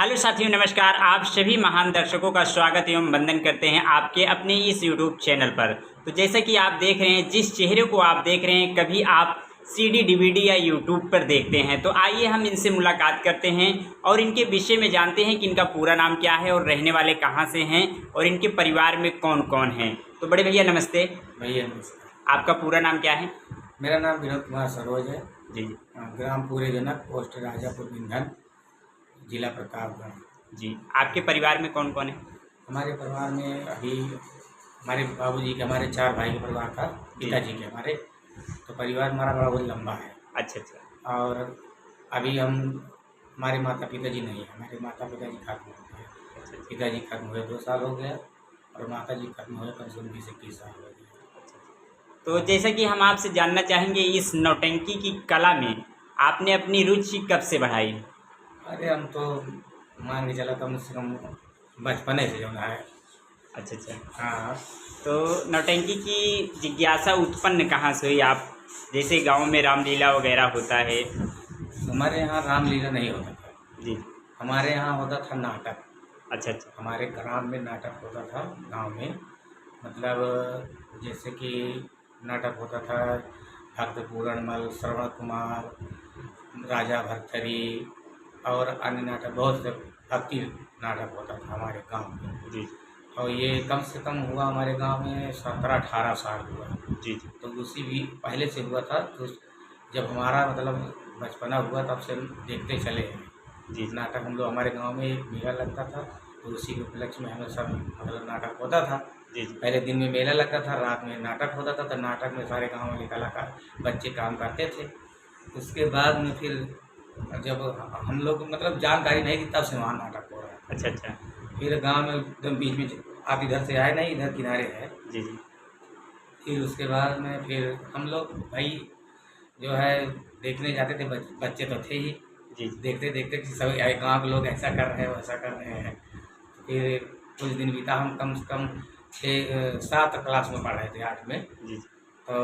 Hello साथियों, नमस्कार। आप सभी महान दर्शकों का स्वागत एवं वंदन करते हैं आपके अपने इस यूट्यूब चैनल पर। तो जैसा कि आप देख रहे हैं, जिस चेहरे को आप देख रहे हैं कभी आप सीडी डीवीडी या यूट्यूब पर देखते हैं, तो आइए हम इनसे मुलाकात करते हैं और इनके विषय में जानते हैं कि इनका पूरा नाम क्या है और रहने वाले कहाँ से हैं और इनके परिवार में कौन कौन हैं। तो बड़े भैया नमस्ते। भैया नमस्कार। आपका पूरा नाम क्या है? मेरा नाम विनोद कुमार सरोज है। जी जी। ग्राम पूरे जनक, पोस्ट राजापुर बिंधन, जिला प्रतापगढ़। जी, आपके परिवार में कौन कौन है? हमारे परिवार में अभी हमारे बाबूजी के, हमारे 4 भाई के परिवार था, पिताजी के हमारे, तो परिवार हमारा बड़ा बहुत लंबा है। अच्छा अच्छा। और अभी हमारे माता पिताजी नहीं है, हमारे माता पिताजी खत्म हो गए। अच्छा। पिताजी खत्म हुए 2 साल हो गया और माता जी खत्म हुए कम से कम 20-21 साल हो गए। तो जैसा कि हम आपसे जानना चाहेंगे, इस नौटंकी की कला में आपने अपनी रुचि कब से बढ़ाई? अरे हम तो मान के चला कम से कम बचपने से जो है। अच्छा अच्छा। हाँ। तो नौटंकी की जिज्ञासा उत्पन्न कहाँ से हुई? आप जैसे गांव में रामलीला वगैरह होता है। हमारे यहाँ रामलीला नहीं होता था जी। हमारे यहाँ होता था नाटक। अच्छा अच्छा। हमारे ग्राम में नाटक होता था, गांव में। मतलब जैसे कि नाटक होता था भक्त पूरणमल, श्रवण कुमार, राजा भर्तरी और अन्य नाटक, बहुत से भक्ति नाटक होता था हमारे गांव में। जी और ये कम से कम हुआ हमारे गांव में 17-18 साल हुआ। जी। जी तो उसी भी पहले से हुआ था। तो जब हमारा मतलब बचपना हुआ तब से देखते चले हैं। जी। नाटक हम लोग, हमारे गांव में एक मेला लगता था, तो उसी के उपलक्ष्य में हमें सब मतलब नाटक होता था। जी। जी पहले दिन में मेला लगता था, रात में नाटक होता था। तो नाटक में सारे गाँव वाले कलाकार बच्चे काम करते थे। उसके बाद में फिर जब हम लोग मतलब जानकारी नहीं थी, तब से वहाँ नाटक हो रहा था। अच्छा अच्छा। फिर गांव में एकदम बीच में, आप इधर से आए नहीं, इधर किनारे है। जी जी। फिर उसके बाद में फिर हम लोग भाई जो है देखने जाते थे। बच्चे तो थे ही, जी देखते देखते कि सब गाँव के लोग ऐसा कर रहे हैं वैसा कर रहे हैं। फिर कुछ दिन बीता, हम कम से कम 6-7 क्लास में पढ़ रहे थे, 8 में। जी। तो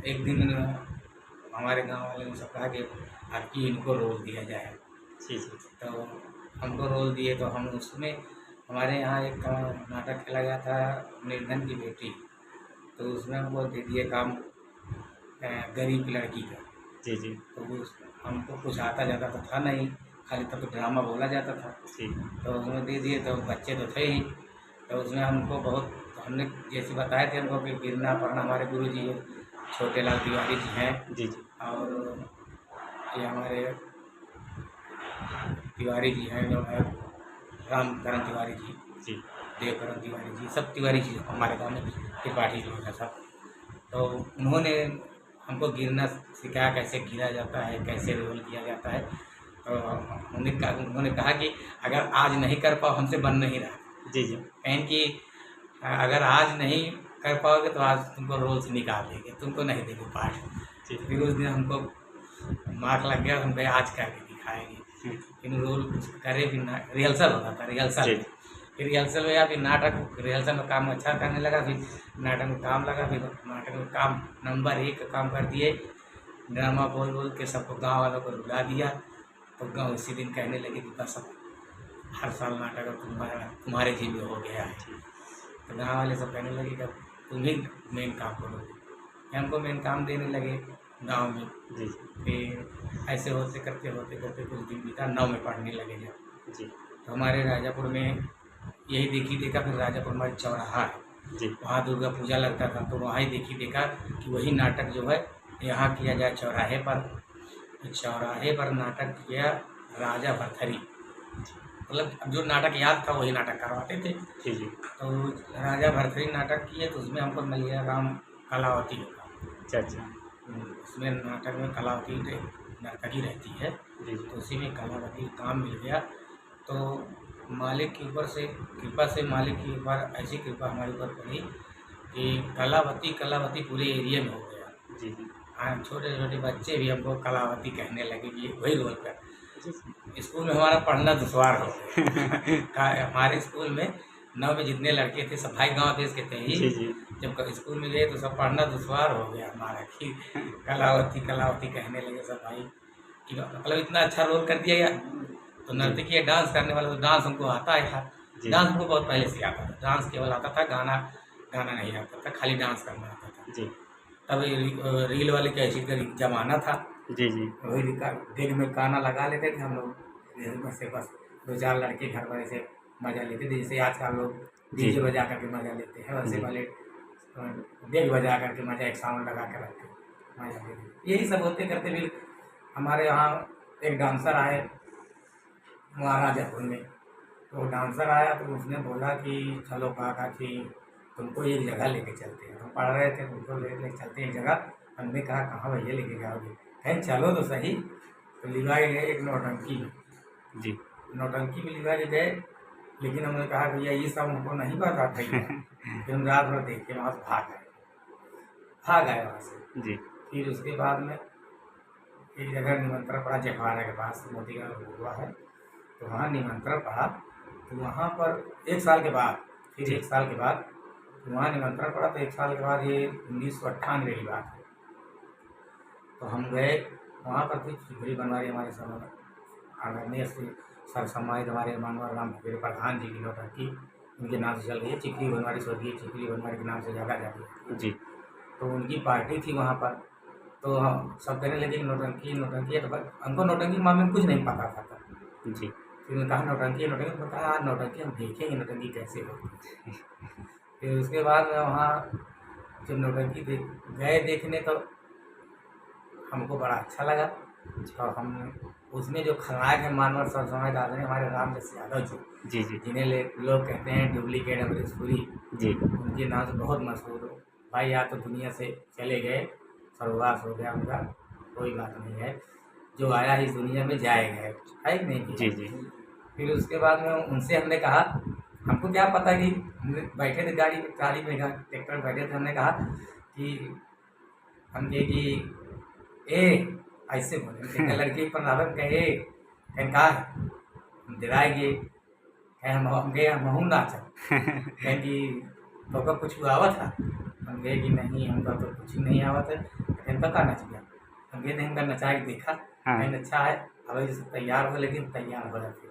एक दिन हमारे गांव वाले ने सब कहा कि आपकी इनको रोल दिया जाए। जी जी। तो हमको रोल दिए। तो हम उसमें, हमारे यहाँ एक नाटक खेला गया था निर्धन की बेटी, तो उसमें हमको दे दिए काम गरीब लड़की का। जी जी। तो हमको कुछ आता जाता तो था नहीं, खाली तब तो ड्रामा बोला जाता था। जी। तो उसमें दे दिए। तो बच्चे तो थे ही, तो उसमें हमको बहुत, हमने जैसे बताए थे हमको कि गिरना पड़ना, हमारे गुरु जी छोटे लाल तिवारी जी हैं। जी जी। और ये हमारे तिवारी जी हैं जो है, रामकरण तिवारी जी, जी। देवकरण तिवारी जी, सब तिवारी जी हमारे गाँव में त्रिपाठी लोग हैं सब। तो उन्होंने हमको गिरना सिखाया, कैसे गिरा जाता है, कैसे रोल किया जाता है। तो उन्होंने कहा कि अगर आज नहीं कर पाओ, हमसे बन नहीं रहा। जी जी। कहें कि अगर आज नहीं कर पाओगे तो आज तुमको रोल से निकाल देंगे, तुमको नहीं देंगे पाठ। जी। फिर उस दिन हमको मार्क लग गया, हम कहे आज करके दिखाएंगे। फिर रोल करे, फिर रिहर्सल होता था, रिहर्सल। फिर रिहर्सल में या फिर नाटक, रिहर्सल में काम अच्छा करने लगा, फिर नाटक में काम लगा। फिर नाटक में काम नंबर 1 का काम कर दिए। ड्रामा बोल बोल के सबको, गाँव वालों को रुला दिया। तो गाँव इसी दिन कहने लगे कि बस अब हर साल नाटक अब तुम्हारे जी में हो गया है। तो गाँव वाले सब कहने लगे कि अब तुम ही मेन काम करोगे। हमको मेन काम देने लगे गाँव में। जी। फिर ऐसे होते करते कुछ दिन बीता, 9 में पढ़ने लगे जब। जी। तो हमारे राजापुर में यही देखी देखा, फिर राजापुर हमारी चौराहा है, जी। वहाँ दुर्गा पूजा लगता था। तो वहाँ ही देखी देखा कि वही नाटक जो है यहाँ किया जाए चौराहे पर। तो चौराहे पर नाटक किया राजा भर्तरी। मतलब अब जो नाटक याद था वही नाटक करवाते थे। जी जी। तो राजा भर्तरी नाटक किए, तो उसमें हमको मिल गया काम कलावती का। अच्छा अच्छा। उसमें नाटक में कलावती नर्तकी रहती है। जी। तो उसी में कलावती काम मिल गया। तो मालिक के ऊपर से, कृपा से मालिक के ऊपर ऐसी कृपा हमारे ऊपर पड़ी कि कलावती पूरे एरिया में हो गया। जी जी। हाँ, छोटे छोटे बच्चे भी हमको कलावती कहने लगे कि वही रोल कर। जी। स्कूल में हमारा पढ़ना दुश्वार हो गया। हमारे स्कूल में 9 में जितने लड़के थे सब भाई गांव देश के थे ही। जी जी। जब स्कूल में गए तो सब पढ़ना दुश्वार हो गया हमारा कि कलावती कहने लगे सब भाई कि मतलब इतना अच्छा रोल कर दिया। तो नर्तकी या डांस करने वाला, तो डांस हमको आता ही था। जी। डांस हमको बहुत पहले से आता था, डांस केवल आता था, गाना गाना नहीं आता था, खाली डांस करना आता था। जी तब रील वाले कैसेट का जमाना था। जी जी वही दिन में गाना लगा लेते थे हम लोग, बस से बस 2-4 लड़के घर पर ऐसे मजा लेते थे, जैसे आजकल लोग जी डीजे बजा करके मजा लेते हैं, वैसे जी पहले डेग बजा करके मजा, एक साउंड लगा के रखते मजा लेते। यही सब होते करते फिर हमारे यहाँ एक डांसर आए महाराजापुर में। तो डांसर आया तो उसने बोला कि चलो काका जी तुमको एक जगह लेके चलते हैं। हम पढ़ रहे थे, तुमको लेके चलते हैं एक जगह। हमने कहा कहाँ भैया लेके जाओगे? कहें चलो तो सही। तो लिवाए गए एक नौटंकी में, जी नौटंकी में लिवा के गए। लेकिन हमने कहा भैया ये सब हमको नहीं पता था। फिर हम रात भर देख के वहाँ से भाग आए वहाँ से। जी फिर उसके बाद में एक जगह निमंत्रण पड़ा जखवारा के पास, मोतीगढ़ हुआ है, तो वहाँ निमंत्रण पड़ा। तो वहाँ पर 1 साल के बाद, फिर जी। 1 साल के बाद वहाँ निमंत्रण पड़ा। तो 1 साल के बाद, ये 1998 की बात है, तो हम गए वहाँ पर। फिर चिखली बनवारी हमारे समय आदरणीय श्री सर सम्मानित हमारे मानवर राम भगीरथ प्रधान जी की नौटंकी उनके नाम से चल रही है। चिखली बनवारी, स्वर्गीय चिखली बनवारी के नाम से ज़्यादा जाती है। जी तो उनकी पार्टी थी वहाँ पर। तो हम सब कहने लगे कि नौटंकी नौटंकी है। तो बस हमको नौटंकी के मामले में कुछ नहीं पता था तब। जी फिर उन्होंने कहा नौटंकी नौटंकी, तो कहा नौटंकी हम देखेंगे नौटंकी कैसे होती है। फिर उसके बाद में वहाँ जब नौटंकी गए देखने, तो हमको बड़ा अच्छा लगा। और हम उसमें जो खलनायक है मानवर सर समाज आदमी हमारे रामदास यादव जी, जी जी जिन्हें लोग कहते हैं डुप्लीकेट अमरीशपुरी, जी उनके नाम से बहुत मशहूर हो भाई। या तो दुनिया से चले गए, सर्ववास हो गया उनका, कोई बात नहीं है। जो आया इस दुनिया में जाएगा, है कि नहीं? जी जी फिर उसके बाद में उनसे हमने कहा, हमको क्या पता कि बैठे थे गाड़ी में, ट्राली में ट्रैक्टर बैठे थे। हमने कहा कि हम कहे कि ए ऐसे बोले लड़की पर नाम कहे कहें कहा हम दिलाएंगे, कहें हम गए हम नाचा। कहें कि तो का कुछ हुआ था? हम गए कि नहीं हमका तो कुछ नहीं आवा था। कहें पता नच गया। हम गए नहीं, हमका नचा के देखा, हाँ कहें अच्छा है। अब जैसे तैयार हो, लेकिन तैयार हो जाते।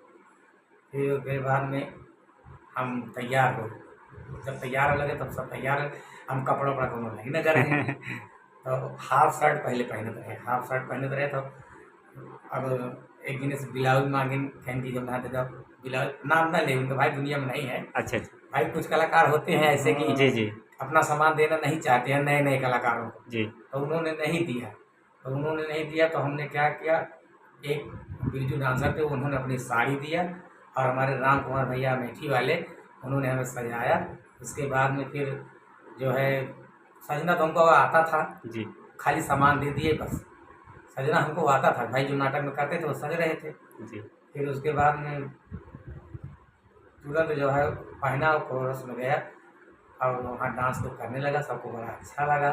फिर उसके बाद में हम तैयार हो, जब तैयार हो लगे तब सब तैयार। हम कपड़ा वपड़ा को नहीं न करें। तो हाफ शर्ट पहले पहनते रहे, हाफ शर्ट पहनते रहे। तो अब एक दिन से ब्लाउज मांगे, फैन की जब नहाते जब ब्लाउज नाम ना ले उनका, भाई दुनिया में नहीं है। अच्छा अच्छा भाई कुछ कलाकार होते हैं ऐसे कि जी जी अपना सामान देना नहीं चाहते हैं नए नए कलाकारों को। जी तो उन्होंने नहीं दिया। तो हमने क्या किया, एक बिरजू डांसर थे, उन्होंने अपनी साड़ी दिया। और हमारे राम कुमार भैया अमेठी वाले, उन्होंने हमें सजाया। उसके बाद में फिर जो है सजना तो हमको आता था, जी खाली सामान दे दिए बस। सजना हमको आता था, भाई जो नाटक में करते थे वो सज रहे थे। जी फिर उसके बाद में तुरंत जो है पहना और कोरस में गया और वहाँ डांस तो करने लगा, सबको बड़ा अच्छा लगा।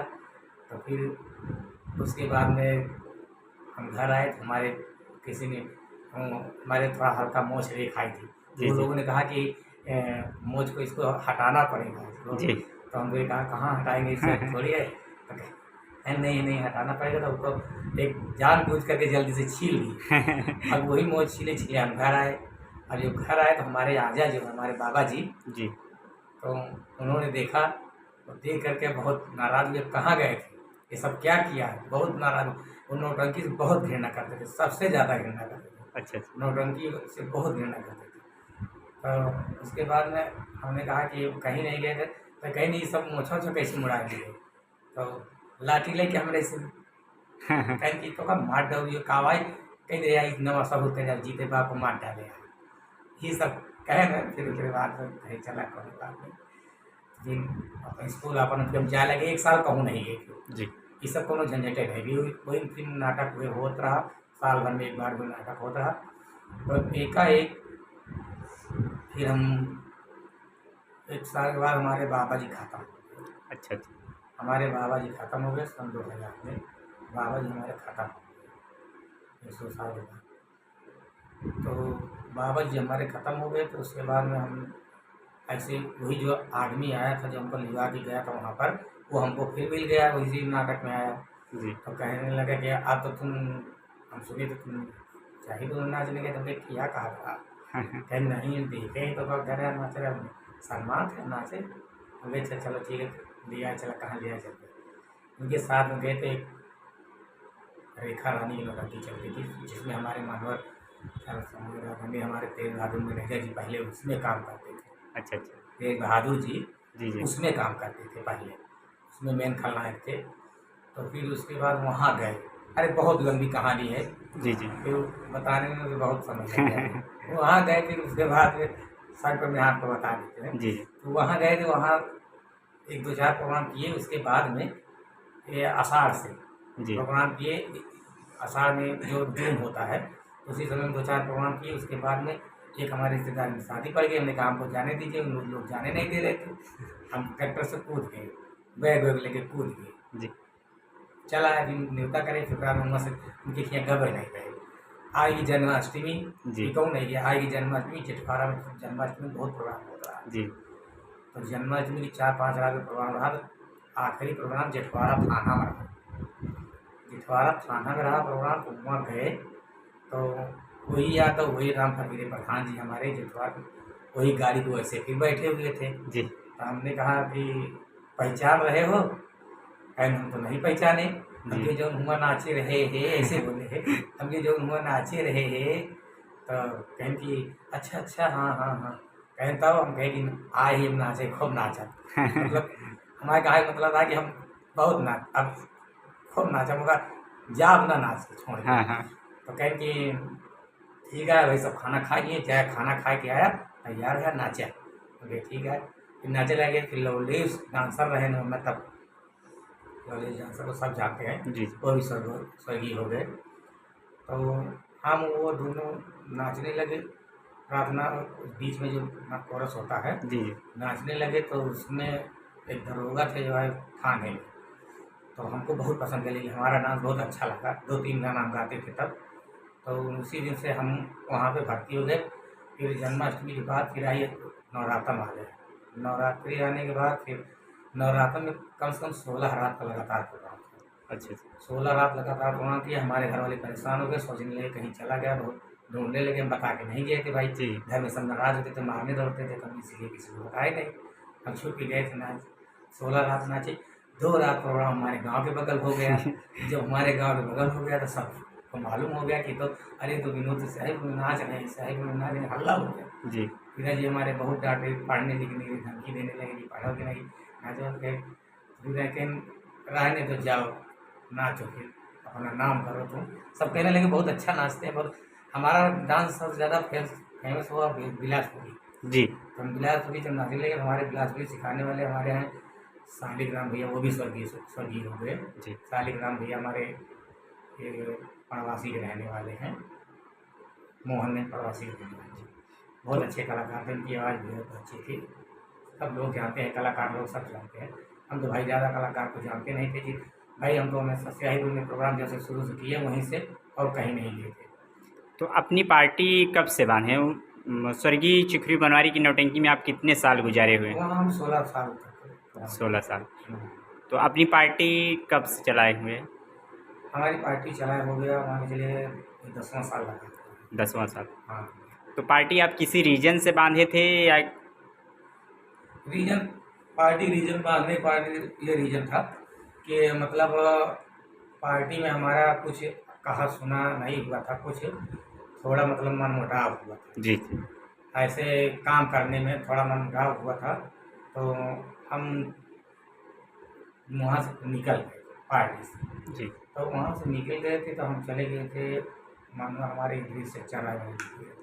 तो फिर उसके बाद में हम घर आए तो हमारे किसी ने हमारे थोड़ा हल्का मोछ रेख आई थी। जी, तो जी। लोगों ने कहा कि मोछ को इसको हटाना पड़ेगा। जी तो हम कहा कहाँ हटाएंगे, इससे थोड़ी है। तो कहे, नहीं नहीं हटाना पड़ेगा। तो उसको एक जानबूझ करके जल्दी से छील दी। अब वही मोछ छीले हम घर आए। और जब घर आए तो हमारे आजा जो हमारे बाबा जी, जी तो उन्होंने देखा और देख करके बहुत नाराज हुए, कहाँ गए थे, ये सब क्या किया है। बहुत नाराज, वो नौटंकी से बहुत घृणा करते थे, सबसे ज़्यादा घृणा करते थे। अच्छा अच्छा नौटंकी से बहुत घृणा करते थे। तो उसके बाद में हमने कहा कि कहीं नहीं गए थे। तो कहीं नहीं, सब मोछा ओछा कैसे मुड़ा दिए। तो लाठी लेके हमरे से कहीं की तो का मार डालिए कावाई, कहीं दे आई नवा सबूत कर जीते बाप को मार डाले। ये सब कहे ना। फिर उसके बाद में कहीं चला कोई बात नहीं। फिर अपन स्कूल अपन जब जाए लगे, 1 साल कहूँ नहीं गए। जी ये सब कोनो झंझटे है भी वही फिल्म नाटक हुए होत रहा, साल भर में एक बार भी नाटक होता रहा। तो एकाएक फिर हम 1 साल के बाद हमारे बाबा जी खत्म हो गए। अच्छा अच्छा हमारे बाबा जी खत्म हो गए सन 2000 में। बाबा जी हमारे खत्म हो गए 100 साल के बाद। तो बाबा जी हमारे ख़त्म हो गए। तो उसके बाद में हम ऐसे वही जो आदमी आया था जो हमको लिवा के गया था वहाँ पर, वो हमको फिर मिल गया, वही नाटक में आया। जी तो कहने लगा कि अब तो तुम, हम सुने तो तुम शाही तो नाचने के, तो देख क्या कहा था, कहीं नहीं देखे ही तो घर है नाच रहे, सलमान थे नाचे। हम गए, चल चलो ठीक है, लिया चला, कहाँ लिया चलते। उनके साथ में गए थे, एक रेखा रानी की लड़की चलती थी, जिसमें हमारे मानवर रानी, हमारे तेज बहादुर में रह जी पहले उसमें काम करते थे। अच्छा अच्छा। तेज बहादुर जी जी जी। उसमें काम करते थे पहले, उसमें मेन खलनायक थे। तो फिर उसके बाद वहाँ गए, अरे बहुत लंबी कहानी है, जी जी। फिर बताने में मुझे बहुत समय लग गया। वहाँ गए, फिर उसके बाद सर पर में आपको बता देते हैं। जी जी। तो वहाँ गए थे, वहाँ एक दो चार प्रोग्राम किए, उसके बाद में ये आषाढ़ से जी प्रोग्राम किए। आषाढ़ में जो जून होता है, उसी समय में दो चार प्रोग्राम किए। उसके बाद में एक हमारे रिश्तेदार में शादी पड़ गई, हमने कहा हमको जाने दीजिए, उन लोग जाने नहीं दे रहे थे। हम ट्रैक्टर से कूद गए, बैग वैग लेके कूद गए, जी। चला है, फिर न्योता करे, फिर वहाँ से उनके खियाँ गबे नहीं गए। आएगी जन्माष्टमी, जी। ये कहूँ नहीं गया, आएगी जन्माष्टमी, जेठवाड़ा में जन्माष्टमी बहुत प्रोग्राम होता है। जी तो जन्माष्टमी की 4-5 रात में प्रोग्राम रहा, तो आखिरी प्रोग्राम जेठवाड़ा थाना में रहा। जेठवाड़ा थाना में रहा प्रोग्राम, तो वहाँ गए, तो वही या तो वही राम फकीर प्रधान जी हमारे जेठवाड़, वही गाड़ी को ऐसे फिर बैठे हुए थे। जी। तो हमने कहा कि पहचान रहे हो? कहें हम तो नहीं पहचाने, हमके जो हुआ नाचे रहे हे, ऐसे बोले है, हमके जो हुआ नाचे रहे हे। तो कहें कि अच्छा अच्छा, हाँ हाँ हाँ। कहें तब हम कहें कि आए ही नाचे, खूब नाचा। मतलब हमारे कहा मतलब था कि हम बहुत नाच, अब खूब नाचा, मगर जाब ना नाच छोड़ हाँ के। हाँ। तो कहें कि ठीक है भाई, सब खाना खा लिए, चाहे खाना खा के आया, तैयार है नाचा। बोले ठीक है, फिर नाचे लगे। फिर लवलेश डांसर रहे ना, मैं तब लवलेश डांसर को सब जानते हैं, जी वो भी स्वर्गीय हो गए। तो हम वो दोनों नाचने लगे, प्रार्थना बीच में जो कोरस होता है, जी। जी नाचने लगे। तो उसमें एक दरोगा थे जो है थाने में, तो हमको बहुत पसंद है, लेकिन हमारा डांस बहुत अच्छा लगा, 2-3 गाना हम गाते थे तब। तो उसी दिन से हम वहाँ पे भर्ती हो गए। फिर जन्माष्टमी के बाद फिर आइए नवरात्र आ गए। नवरात्रि आने के बाद फिर नवरात्र में कम से कम 16 रात का लगातार प्रोग्राम था। अच्छा अच्छा। 16 रात लगातार प्रोग्राम किया। हमारे घर वाले परेशान हो गए, सोचने लगे कहीं चला गया, बहुत ढूंढने लगे, हम बता के नहीं गए थे भाई। जी घर में सब नाराज होते थे, मारने दौड़ते थे, तो हम इसलिए किसी को बताए नहीं। हम छुप के गए थे नाच, 16 रात नाचे। 2 रात प्रोग्राम हमारे गांव के बगल हो गया। जब हमारे गांव के बगल हो गया तो सबको मालूम हो गया कि तो अरे तो विनोद साहिब में नाच रहे हैं, साहिब में नाच रहे हैं, हल्ला हो गया। जी। पिताजी हमारे बहुत डांटे, पढ़ने लिखने की धमकी देने लगे कि पढ़ोगे नहीं, नाचो के। फिर लेकिन रहने तो जाओ, नाचो, फिर अपना नाम करो तुम। सब कहने लगे बहुत अच्छा नाचते हैं, बहुत। हमारा डांस सबसे ज़्यादा फेमस हुआ बिलासपुरी। जी तो हम बिलासपुरी जब नाचने लगे, हमारे बिलासपुरी सिखाने वाले हमारे हैं शालिग्राम भैया, वो भी स्वर्गीय हो गए। जी। शालिग्राम भैया हमारे ये प्रवासी के रहने वाले हैं, मोहन में प्रवासी के रहने वाले। बहुत अच्छे कलाकार थे, उनकी आवाज़ बहुत अच्छी थी, सब लोग जानते हैं, कलाकार लोग सब जानते हैं। हम तो भाई ज़्यादा कलाकार को जानते नहीं थे कि भाई, हम तो हमें स्याहीपुर में प्रोग्राम जैसे शुरू से किए वहीं से, और कहीं नहीं गए थे। तो अपनी पार्टी कब से बांधे? स्वर्गीय चिखरी बनवारी की नौटंकी में आप कितने साल गुजारे हुए? वहाँ हम 16 साल तक 16 साल। हम्म। तो अपनी पार्टी कब से चलाए हुए? हमारी पार्टी चलाए हो गया मान के चलिए 10वां साल लगा। 10वां साल। हाँ, तो पार्टी आप किसी रीजन से बांधे थे या? रीजन रीजन बांधने पार्टी ये रीजन था कि मतलब पार्टी में हमारा कुछ कहा सुना नहीं हुआ था, कुछ थोड़ा मतलब मनमुटाव हुआ था। जी ऐसे काम करने में थोड़ा मनमुटाव हुआ था, तो हम वहाँ से निकल गए पार्टी से। जी। तो वहाँ से निकल गए थे, तो हम चले गए थे मानो हमारे इधर से चला गए।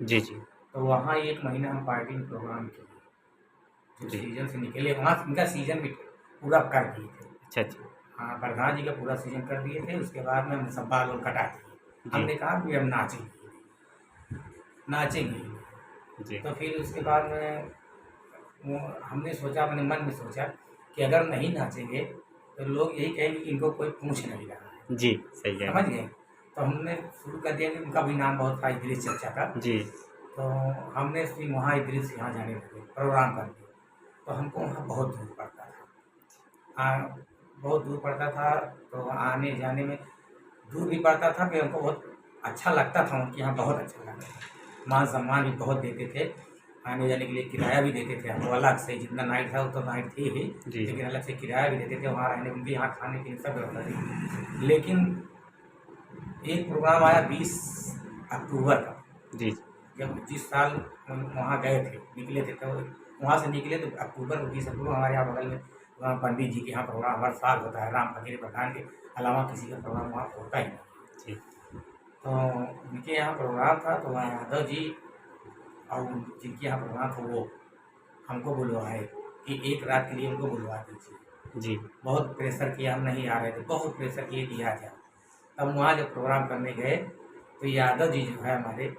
जी जी। तो वहाँ 1 महीना हम पार्टी में प्रोग्राम किए, जो जी। सीजन से निकले वहाँ उनका सीजन भी पूरा कर दिए थे। अच्छा अच्छा। हाँ, प्रधान जी का पूरा सीजन कर दिए थे। उसके बाद में हमने सब बाल वाल कटा दिए। हमने कहा कि हम नाचेंगे। जी तो फिर उसके बाद में हमने सोचा, अपने मन में सोचा कि अगर नहीं नाचेंगे तो लोग यही कहेंगे कि इनको कोई पूछ नहीं रहा है। जी। सही है। समझ गए? तो हमने शुरू कर दिया कि उनका भी नाम बहुत था, इदरीस चचा का। जी तो हमने फिर वहाँ इदरीस यहाँ जाने लगे, प्रोग्राम कर दिए। तो हमको वहाँ बहुत दूर पड़ता था, हाँ बहुत दूर पड़ता था। तो आने जाने में दूर भी पड़ता था कि हमको बहुत अच्छा लगता था, उनके यहाँ बहुत अच्छा लगता था। मान सम्मान भी बहुत देते थे, आने जाने के लिए किराया भी देते थे हमको अलग से, जितना नाइट था उतना नाइट थी ही, जी लेकिन अलग से किराया भी देते थे वहाँ रहने, उनके यहाँ खाने पीने सब व्यवस्था थी। लेकिन एक प्रोग्राम आया 20 अक्टूबर का, जी जब जिस साल हम वहाँ गए थे, निकले थे, तो वहाँ से निकले तो अक्टूबर को 20 अक्टूबर हमारे यहाँ बगल में वहाँ पंडित जी के यहाँ प्रोग्राम हर साल होता है, राम फकीर प्रधान के अलावा किसी का प्रोग्राम वहाँ होता ही नहीं। जी तो उनके यहाँ प्रोग्राम था, तो वहाँ यादव जी और जिनके यहाँ प्रोग्राम था वो हमको बुलवाए कि एक रात के लिए उनको बुलवा दीजिए। जी बहुत प्रेशर किया, हम नहीं आ रहे थे, बहुत प्रेशर किए कि आ जाओ। तब वहाँ जब प्रोग्राम करने गए तो यादव जी जो है हमारे,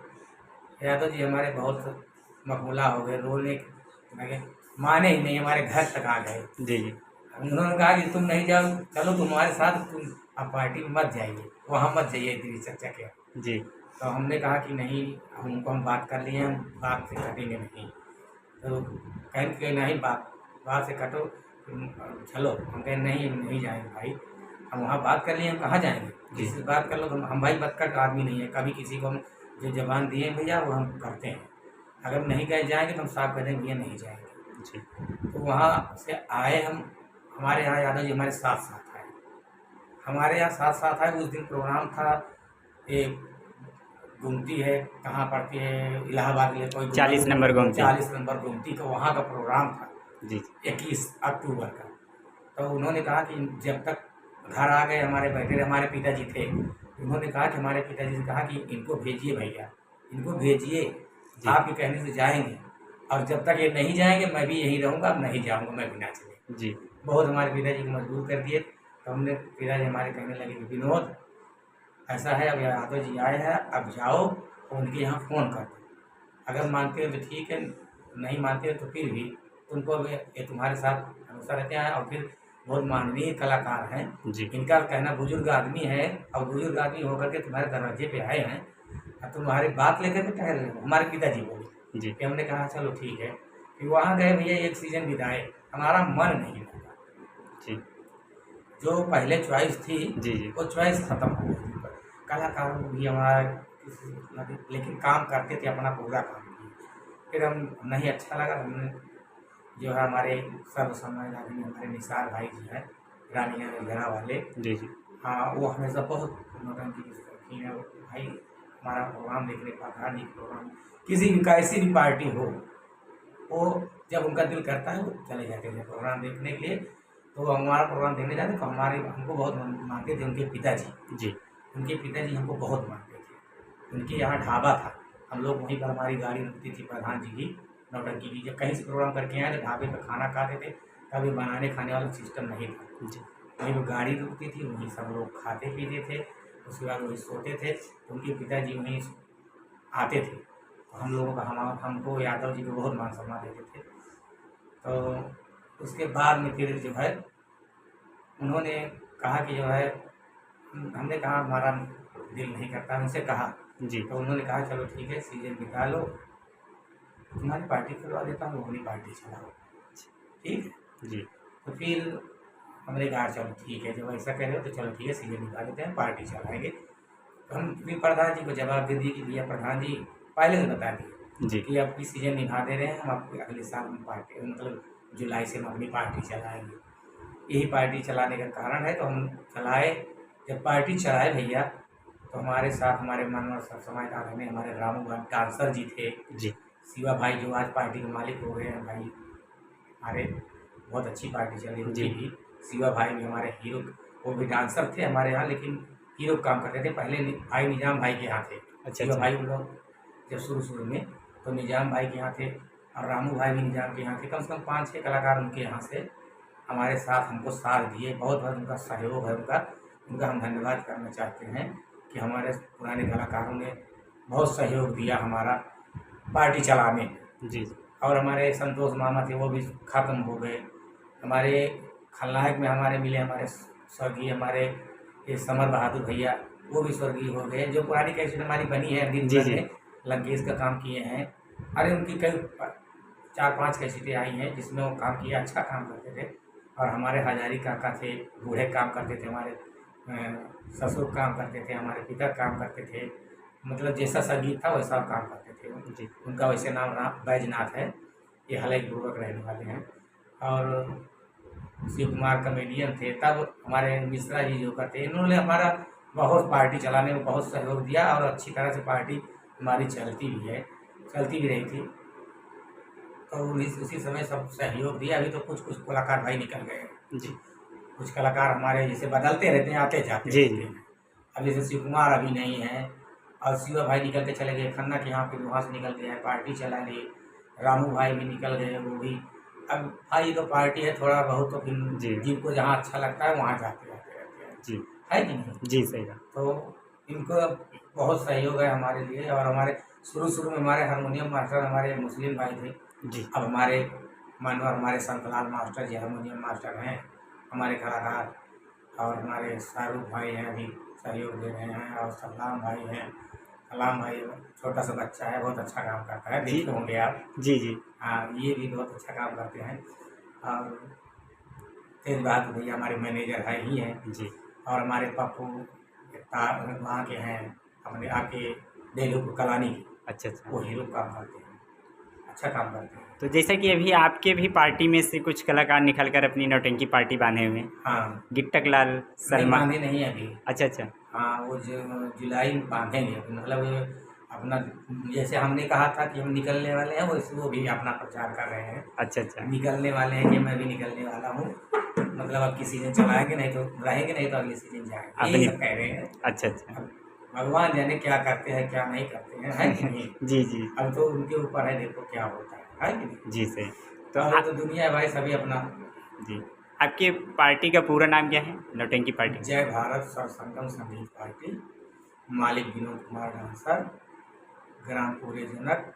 यादव जी हमारे बहुत मखमूला हो गए, रोने लगे, माने ही नहीं, हमारे घर तक आ गए। जी जी उन्होंने कहा कि तुम नहीं जाओ, चलो तुम्हारे साथ, तुम अब पार्टी में मत जाइए, वहाँ मत जाइए दीदी चर्चा के। जी तो हमने कहा कि नहीं, उनको हम बात कर लिए, हम बात से कटेंगे नहीं। तो कहें कि नहीं, बात से कटो, चलो। हम कहें नहीं, हम नहीं जाएंगे भाई, हम वहाँ बात कर लिए, हम कहाँ जाएंगे, जिससे बात कर लो। तो हम भाई बदकर आदमी नहीं है, कभी किसी को हम जो जबान दिए भैया वो हम करते हैं, अगर नहीं गए जाएंगे तो हम साफ कर देंगे भैया नहीं जाएंगे। जी तो वहाँ से आए हम, हमारे यहाँ यादव जी हमारे साथ साथ आए, हमारे यहाँ साथ साथ आए। उस दिन प्रोग्राम था, एक गुमती है, कहाँ पड़ती है, इलाहाबाद के लिए कोई 40 नंबर गोमती। 40 नंबर गुमती का वहाँ का प्रोग्राम था, जी 21 अक्टूबर का। तो उन्होंने कहा कि जब तक घर आ गए, हमारे बैठे रहे, हमारे पिताजी थे, उन्होंने कहा कि हमारे पिताजी से कहा कि इनको भेजिए भैया, इनको भेजिए, आपके कहने से जाएंगे, और जब तक ये नहीं जाएंगे मैं भी यहीं रहूँगा, अब नहीं जाऊँगा मैं बिना चले। जी बहुत हमारे पिताजी को मजबूर कर दिए। तो हमने, पिताजी हमारे कहने लगे कि विनोद ऐसा है, अब यादव जी आए हैं, अब जाओ और उनके यहाँ फ़ोन कर दो, अगर मानते हो तो ठीक है, नहीं मानते हो तो फिर भी तुमको अब ये तुम्हारे साथ हमेशा रहते हैं, और फिर बहुत माननीय कलाकार हैं। जी इनका कहना बुजुर्ग आदमी है, और बुजुर्ग आदमी होकर के तुम्हारे दरवाजे पे आए हैं, और तुम्हारी बात लेकर के ठहर रहे हो, हमारे पिताजी बोले। जी कि हमने कहा चलो ठीक है। फिर वहाँ गए भैया, एक सीजन बिताए, हमारा मन नहीं लगा, जी जो पहले चॉइस थी जी जी वो चॉइस खत्म हो गई। कलाकार भी हमारा लेकिन काम करते थे, अपना पूरा काम किए। फिर हम नहीं अच्छा लगा, हमने जो है हमारे सर्वसम्मानित आदमी हमारे निसार भाई जी हैं, रानिया घेरा वाले, जी जी हाँ, वो हमेशा बहुत नौटंकी की शौकीन है। भाई हमारा प्रोग्राम देखने का, धार्मिक प्रोग्राम, किसी भी कैसी भी पार्टी हो, वो जब उनका दिल करता है वो चले जाते थे प्रोग्राम देखने के लिए। तो हमारा प्रोग्राम देखने जाते तो हमको बहुत मानते थे उनके पिताजी। जी उनके पिताजी हमको बहुत मानते थे। उनके यहाँ ढाबा था, हम लोग वहीं पर, हमारी गाड़ी रुकती थी प्रधान जी की नौटंकी की। जब कहीं से प्रोग्राम करके आए तो ढाबे पर खाना खाते थे, कभी बनाने खाने वाला सिस्टम नहीं था, जी वहीं पर गाड़ी रुकती थी, वहीं सब लोग खाते पीते थे, उसके बाद वहीं सोते थे। उनके पिताजी वहीं आते थे, तो हम लोगों का, हमको यादव जी को बहुत मान सम्मान देते थे। तो उसके बाद में फिर जो है उन्होंने कहा कि जो है, हमने कहा हमारा दिल नहीं करता, उनसे कहा। जी तो उन्होंने कहा चलो ठीक है, सीजन बिता लो, तुम्हारी पार्टी करवा देता हूँ, अपनी पार्टी चलाओ, ठीक है। जी तो फिर हमने कहा चलो ठीक है, जब ऐसा कह रहे हो तो चलो ठीक है, सीजन निकाल देते हैं, पार्टी चलाएंगे। तो हम फिर प्रधान जी को जवाब दे दिए कि भैया प्रधान जी पहले से बता दिए जी कि आपकी सीजन निभा दे रहे हैं, हम आपको अगले साल में पार्टी, मतलब जुलाई से हम अपनी पार्टी चलाएंगे। यही पार्टी चलाने का कारण है। तो हम चलाए, जब पार्टी चलाए भैया, तो हमारे साथ हमारे मनोहर सब समाज आदमी, हमारे रामू डांसर जी थे, जी शिवा भाई जो आज पार्टी के मालिक हो गए हैं भाई, हमारे बहुत अच्छी पार्टी चली जी। उनकी भी। शिवा भाई भी हमारे हीरो, वो भी डांसर थे हमारे यहाँ, लेकिन हीरो काम करते थे पहले। भाई निजाम भाई के यहाँ थे, अच्छा शिवा अच्छा भाई उन लोग जब शुरू में, तो निजाम भाई के यहाँ थे, और रामू भाई भी निजाम के यहाँ थे। कम से कम 5-6 कलाकार उनके यहाँ से हमारे साथ हमको साथ दिए। बहुत बहुत उनका सहयोग है, उनका हम धन्यवाद करना चाहते हैं कि हमारे पुराने कलाकारों ने बहुत सहयोग दिया हमारा पार्टी चलाने में। जी और हमारे संतोष मामा थे, वो भी ख़त्म हो गए। हमारे खलनायक में हमारे मिले, हमारे स्वर्गीय हमारे ये समर बहादुर भैया, वो भी स्वर्गीय हो गए। जो पुरानी कैसेट हमारी बनी है दिन जी, भर जी। में, लंकेश का काम किए हैं। अरे उनकी कई 4-5 कैसेटें आई हैं जिसमें वो काम किया, अच्छा काम करते थे। और हमारे हजारी काका थे, बूढ़े काम करते थे, हमारे ससुर काम करते थे, हमारे पिता काम करते थे, मतलब जैसा संगीत था वैसा काम करते थे वो। जी उनका वैसे नाम बैजनाथ है। ये हलईपूर्वक रहने वाले हैं। और शिव कुमार कॉमेडियन थे। तब हमारे मिश्रा जी जो करते, इन्होंने हमारा बहुत पार्टी चलाने में बहुत सहयोग दिया और अच्छी तरह से पार्टी हमारी चलती भी है, चलती भी रही थी। तो उसी समय सब सहयोग दिया। अभी तो कुछ कुछ कलाकार भाई निकल गए हैं। जी कुछ कलाकार हमारे जैसे बदलते रहते हैं, आते जाते जी रहते जी हैं। अब जैसे शिव कुमार अभी नहीं है और शिवा भाई निकल के चले गए, खन्ना के यहाँ पे वहाँ से निकल गए हैं, पार्टी चला लिए। रामू भाई भी निकल गए, वो भी। अब भाई तो पार्टी है थोड़ा बहुत, तो जी फिर जिनको जहाँ अच्छा लगता है वहाँ जाते रहते रहते हैं, जी है कि नहीं। जी सही बात। तो इनको बहुत सहयोग है हमारे लिए। और हमारे शुरू में हमारे हारमोनियम मास्टर हमारे मुस्लिम भाई थे। जी अब हमारे मानवर हमारे संतलाल मास्टर जी हारमोनियम मास्टर हैं हमारे कलाकार। और हमारे शाहरुख भाई हैं, अभी सहयोग दे रहे हैं। और सलाम भाई हैं। सलाम भाई छोटा सा बच्चा है, बहुत अच्छा काम करता है, जी देखे होंगे आप। जी जी हाँ, ये भी बहुत अच्छा काम करते हैं। और तेज बहादुर भैया हमारे मैनेजर हैं ही हैं। जी और हमारे पप्पू वहाँ के हैं, अपने आके बेलू कलानी के, अच्छा वो अच्छा। हीरो काम करते हैं, अच्छा काम करते हैं। तो जैसा कि अभी आपके भी पार्टी में से कुछ कलाकार निकल कर अपनी नौटंकी पार्टी बांधे हुए हैं, हाँ, गिट्टक लाल नहीं सलमान। बांधे नहीं अभी। अच्छा अच्छा। हाँ, वो जो जुलाई में बांधेंगे, मतलब अपना जैसे हमने कहा था कि हम निकलने वाले हैं, वैसे वो भी अपना प्रचार कर रहे हैं। अच्छा अच्छा। निकलने वाले हैं कि मैं भी निकलने वाला हूँ, मतलब अब किसी दिन चलाएंगे, नहीं तो रहेंगे, नहीं तो अगले सीजन जाएंगे, यही अपनी। सब कह रहे हैं। अच्छा अच्छा। अब भगवान जाने क्या करते हैं क्या नहीं करते हैं, है कि नहीं। जी जी अब तो उनके ऊपर है, देखो क्या होता है कि नहीं। जी सही। तो और तो दुनिया है भाई, सभी अपना। जी, आपके पार्टी का पूरा नाम क्या है, नौटंकी पार्टी? जय भारत सर संगम संगीत पार्टी, मालिक विनोद कुमार डांसर, ग्राम पूरे जनक,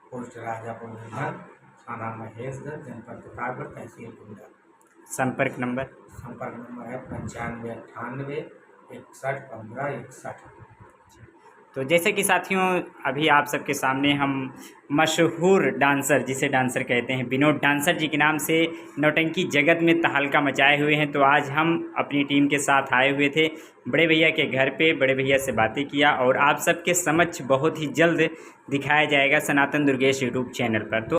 पोस्ट राजापुर नगर, थाना महेशगंज, जनपद प्रतापगढ़, तहसील कुंडा। संपर्क नंबर? संपर्क नंबर है 95 98 61 15 61। तो जैसे कि साथियों, अभी आप सबके सामने हम मशहूर डांसर, जिसे डांसर कहते हैं, विनोद डांसर जी के नाम से नौटंकी जगत में तहलका मचाए हुए हैं। तो आज हम अपनी टीम के साथ आए हुए थे बड़े भैया के घर पे, बड़े भैया से बातें किया और आप सबके समक्ष बहुत ही जल्द दिखाया जाएगा सनातन दुर्गेश यूट्यूब चैनल पर। तो